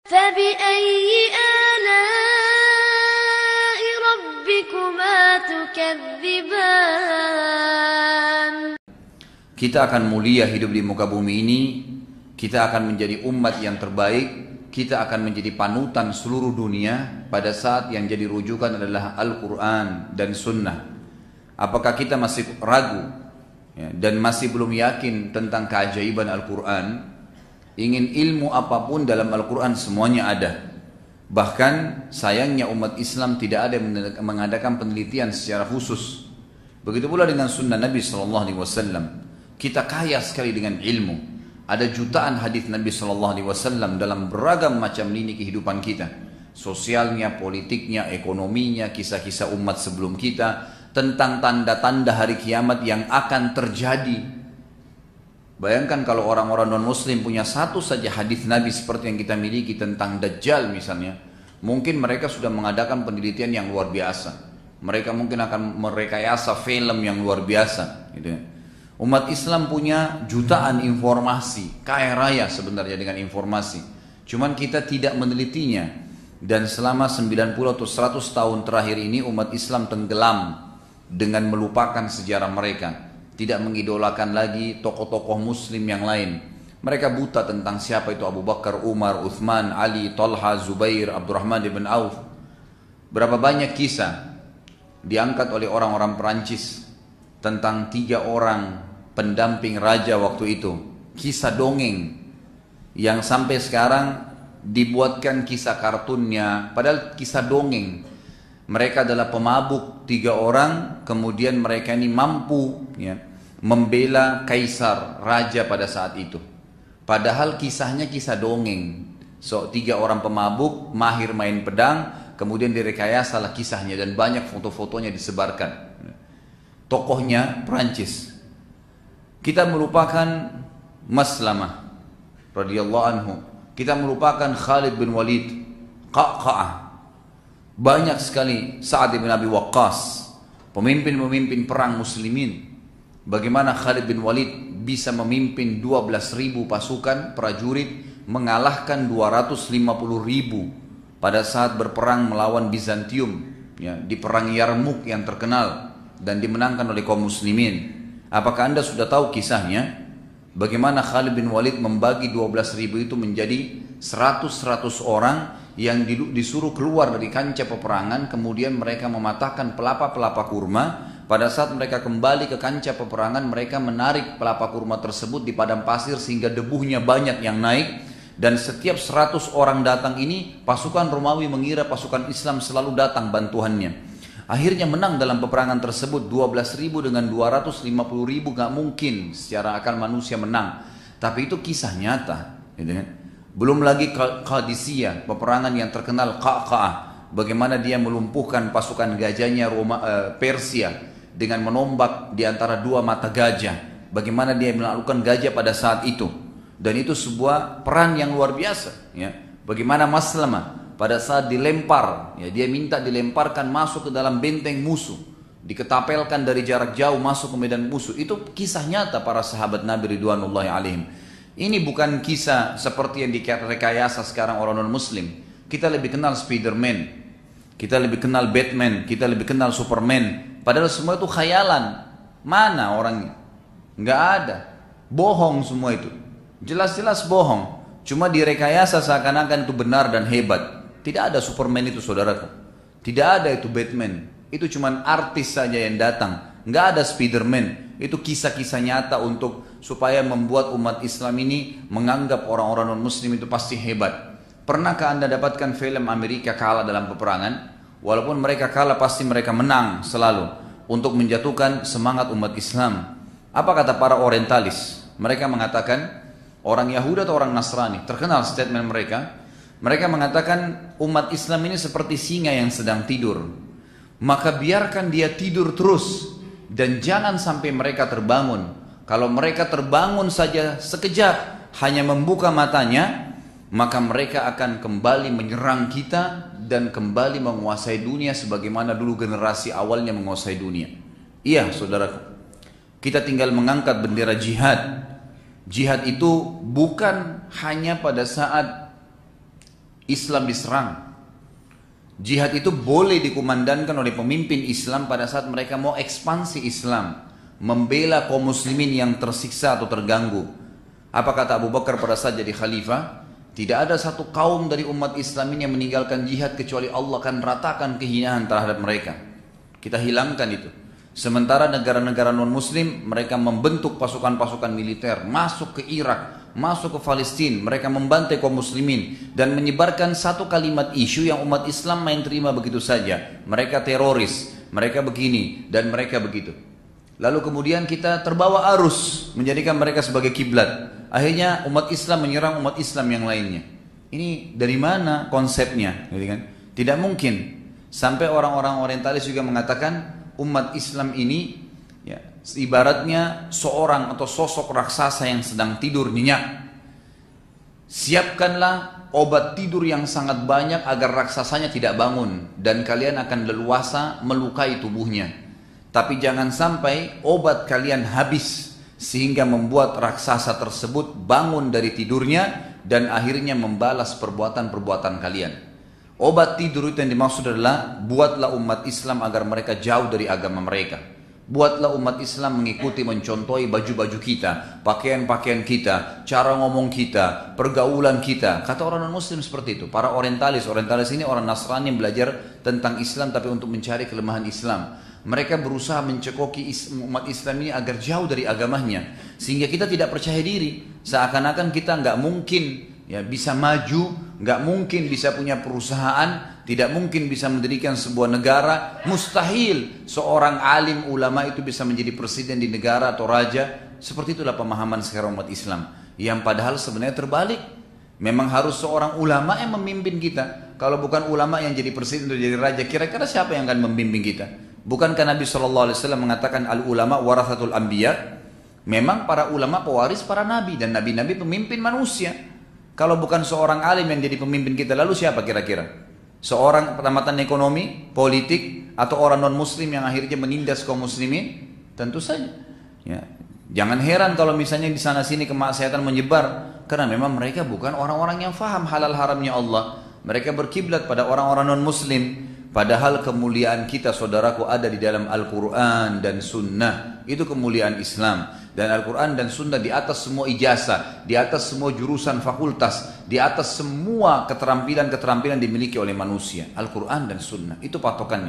فبأي آلاء ربكما تكذبان. Kita akan mulia hidup di muka bumi ini, kita akan menjadi umat yang terbaik, kita akan menjadi panutan seluruh dunia pada saat yang jadi rujukan adalah Al-Quran dan Sunnah. Apakah kita masih ragu dan masih belum yakin tentang keajaiban Al-Quran? Ingin ilmu apapun dalam Al-Quran semuanya ada. Bahkan sayangnya umat Islam tidak ada yang mengadakan penelitian secara khusus. Begitu pula dengan sunnah Nabi SAW. Kita kaya sekali dengan ilmu. Ada jutaan hadis Nabi SAW dalam beragam macam lini kehidupan kita. Sosialnya, politiknya, ekonominya, kisah-kisah umat sebelum kita. Tentang tanda-tanda hari kiamat yang akan terjadi. Bayangkan kalau orang-orang non-muslim punya satu saja hadis Nabi seperti yang kita miliki tentang Dajjal misalnya. Mungkin mereka sudah mengadakan penelitian yang luar biasa. Mereka mungkin akan merekayasa film yang luar biasa. Gitu. Umat Islam punya jutaan informasi. Kaya raya sebenarnya dengan informasi. Cuman kita tidak menelitinya. Dan selama 90 atau 100 tahun terakhir ini umat Islam tenggelam dengan melupakan sejarah mereka. Tidak mengidolakan lagi tokoh-tokoh muslim yang lain. Mereka buta tentang siapa itu Abu Bakar, Umar, Uthman, Ali, Talha, Zubair, Abdurrahman ibn Auf. Berapa banyak kisah diangkat oleh orang-orang Perancis tentang 3 orang pendamping raja waktu itu. Kisah dongeng yang sampai sekarang dibuatkan kisah kartunnya, padahal kisah dongeng. Mereka adalah pemabuk 3 orang, kemudian mereka ini mampu membela kaisar, raja pada saat itu. Padahal kisahnya kisah dongeng. 3 orang pemabuk, mahir main pedang, kemudian direkayasalah kisahnya dan banyak foto-fotonya disebarkan. Tokohnya Perancis. Kita melupakan Maslamah radhiyallahu anhu. Kita melupakan Khalid bin Walid, Qa'qa'ah. Banyak sekali Sa'ad bin Abi Waqqas, pemimpin-pemimpin perang muslimin. Bagaimana Khalid bin Walid bisa memimpin 12.000 pasukan prajurit mengalahkan 250.000 pada saat berperang melawan Bizantium di perang Yarmuk yang terkenal dan dimenangkan oleh kaum muslimin. Apakah Anda sudah tahu kisahnya? Bagaimana Khalid bin Walid membagi 12.000 itu menjadi 100 orang yang disuruh keluar dari kancah peperangan, kemudian mereka mematahkan pelapa-pelapa kurma. Pada saat mereka kembali ke kancah peperangan, mereka menarik pelapa kurma tersebut di padang pasir sehingga debunya banyak yang naik. Dan setiap 100 orang datang ini, pasukan Romawi mengira pasukan Islam selalu datang bantuannya. Akhirnya menang dalam peperangan tersebut. 12.000 dengan 250.000 gak mungkin secara akal manusia menang. Tapi itu kisah nyata, gitu kan? Belum lagi Qadisiyah, peperangan yang terkenal Qa'qa'ah. Bagaimana dia melumpuhkan pasukan gajahnya Persia dengan menombak di antara 2 mata gajah. Bagaimana dia melakukan gajah pada saat itu. Dan itu sebuah peran yang luar biasa. Ya. Bagaimana Maslamah pada saat dilempar, dia minta dilemparkan masuk ke dalam benteng musuh. Diketapelkan dari jarak jauh masuk ke medan musuh. Itu kisah nyata para sahabat Nabi Ridwanullahi alaihim. Ini bukan kisah seperti yang direkayasa sekarang orang non-muslim. Kita lebih kenal Spiderman, kita lebih kenal Batman, kita lebih kenal Superman. Padahal semua itu khayalan. Mana orangnya? Nggak ada. Bohong semua itu. Jelas-jelas bohong. Cuma direkayasa seakan-akan itu benar dan hebat. Tidak ada Superman itu, saudaraku. Tidak ada itu Batman. Itu cuma artis saja yang datang. Nggak ada Spiderman. Itu kisah-kisah nyata supaya membuat umat Islam ini menganggap orang-orang non-muslim itu pasti hebat. Pernahkah Anda dapatkan film Amerika kalah dalam peperangan? Walaupun mereka kalah pasti mereka menang selalu untuk menjatuhkan semangat umat Islam. Apa kata para orientalis? Mereka mengatakan orang Yahudi atau orang Nasrani, terkenal statement mereka. Mereka mengatakan umat Islam ini seperti singa yang sedang tidur. Maka biarkan dia tidur terus dan jangan sampai mereka terbangun. Kalau mereka terbangun saja sekejap, hanya membuka matanya, maka mereka akan kembali menyerang kita dan kembali menguasai dunia sebagaimana dulu generasi awalnya menguasai dunia. Iya, saudaraku. Kita tinggal mengangkat bendera jihad. Jihad itu bukan hanya pada saat Islam diserang. Jihad itu boleh dikumandangkan oleh pemimpin Islam pada saat mereka mau ekspansi Islam, membela kaum muslimin yang tersiksa atau terganggu. Apa kata Abu Bakar pada saat jadi khalifah? Tidak ada satu kaum dari umat Islam ini yang meninggalkan jihad kecuali Allah akan ratakan kehinaan terhadap mereka. Kita hilangkan itu. Sementara negara-negara non-muslim mereka membentuk pasukan-pasukan militer, masuk ke Irak, masuk ke Palestina, mereka membantai kaum muslimin dan menyebarkan satu kalimat isu yang umat Islam main terima begitu saja. Mereka teroris, mereka begini dan mereka begitu. Lalu kemudian kita terbawa arus menjadikan mereka sebagai kiblat. Akhirnya umat Islam menyerang umat Islam yang lainnya. Ini dari mana konsepnya? Gitu kan? Tidak mungkin. Sampai orang-orang orientalis juga mengatakan umat Islam ini ya, ibaratnya seorang atau sosok raksasa yang sedang tidur nyenyak. Siapkanlah obat tidur yang sangat banyak agar raksasanya tidak bangun dan kalian akan leluasa melukai tubuhnya. Tapi jangan sampai obat kalian habis sehingga membuat raksasa tersebut bangun dari tidurnya dan akhirnya membalas perbuatan-perbuatan kalian. Obat tidur itu yang dimaksud adalah buatlah umat Islam agar mereka jauh dari agama mereka. Buatlah umat Islam mengikuti, mencontohi baju-baju kita, pakaian-pakaian kita, cara ngomong kita, pergaulan kita. Kata orang non-muslim seperti itu. Para orientalis ini orang Nasrani yang belajar tentang Islam tapi untuk mencari kelemahan Islam. Mereka berusaha mencekoki umat Islam ini agar jauh dari agamanya. Sehingga kita tidak percaya diri. Seakan-akan kita nggak mungkin ya, bisa maju, nggak mungkin bisa punya perusahaan, tidak mungkin bisa mendirikan sebuah negara. Mustahil seorang alim ulama itu bisa menjadi presiden di negara atau raja. Seperti itulah pemahaman sekarang umat Islam. Yang padahal sebenarnya terbalik. Memang harus seorang ulama yang memimpin kita. Kalau bukan ulama yang jadi presiden atau jadi raja, kira-kira siapa yang akan membimbing kita? Bukankah Nabi SAW mengatakan al-ulama warathatul anbiya? Memang para ulama pewaris para nabi dan nabi-nabi pemimpin manusia. Kalau bukan seorang alim yang jadi pemimpin kita, lalu siapa kira-kira? Seorang pengamatan ekonomi, politik, atau orang non-muslim yang akhirnya menindas kaum muslimin? Tentu saja. Ya. Jangan heran kalau misalnya di sana-sini kemaksiatan menyebar, karena memang mereka bukan orang-orang yang faham halal haramnya Allah. Mereka berkiblat pada orang-orang non-muslim. Padahal kemuliaan kita saudaraku ada di dalam Al-Quran dan Sunnah. Itu kemuliaan Islam. Dan Al-Quran dan Sunnah di atas semua ijazah, di atas semua jurusan fakultas, di atas semua keterampilan-keterampilan dimiliki oleh manusia. Al-Quran dan Sunnah, itu patokannya.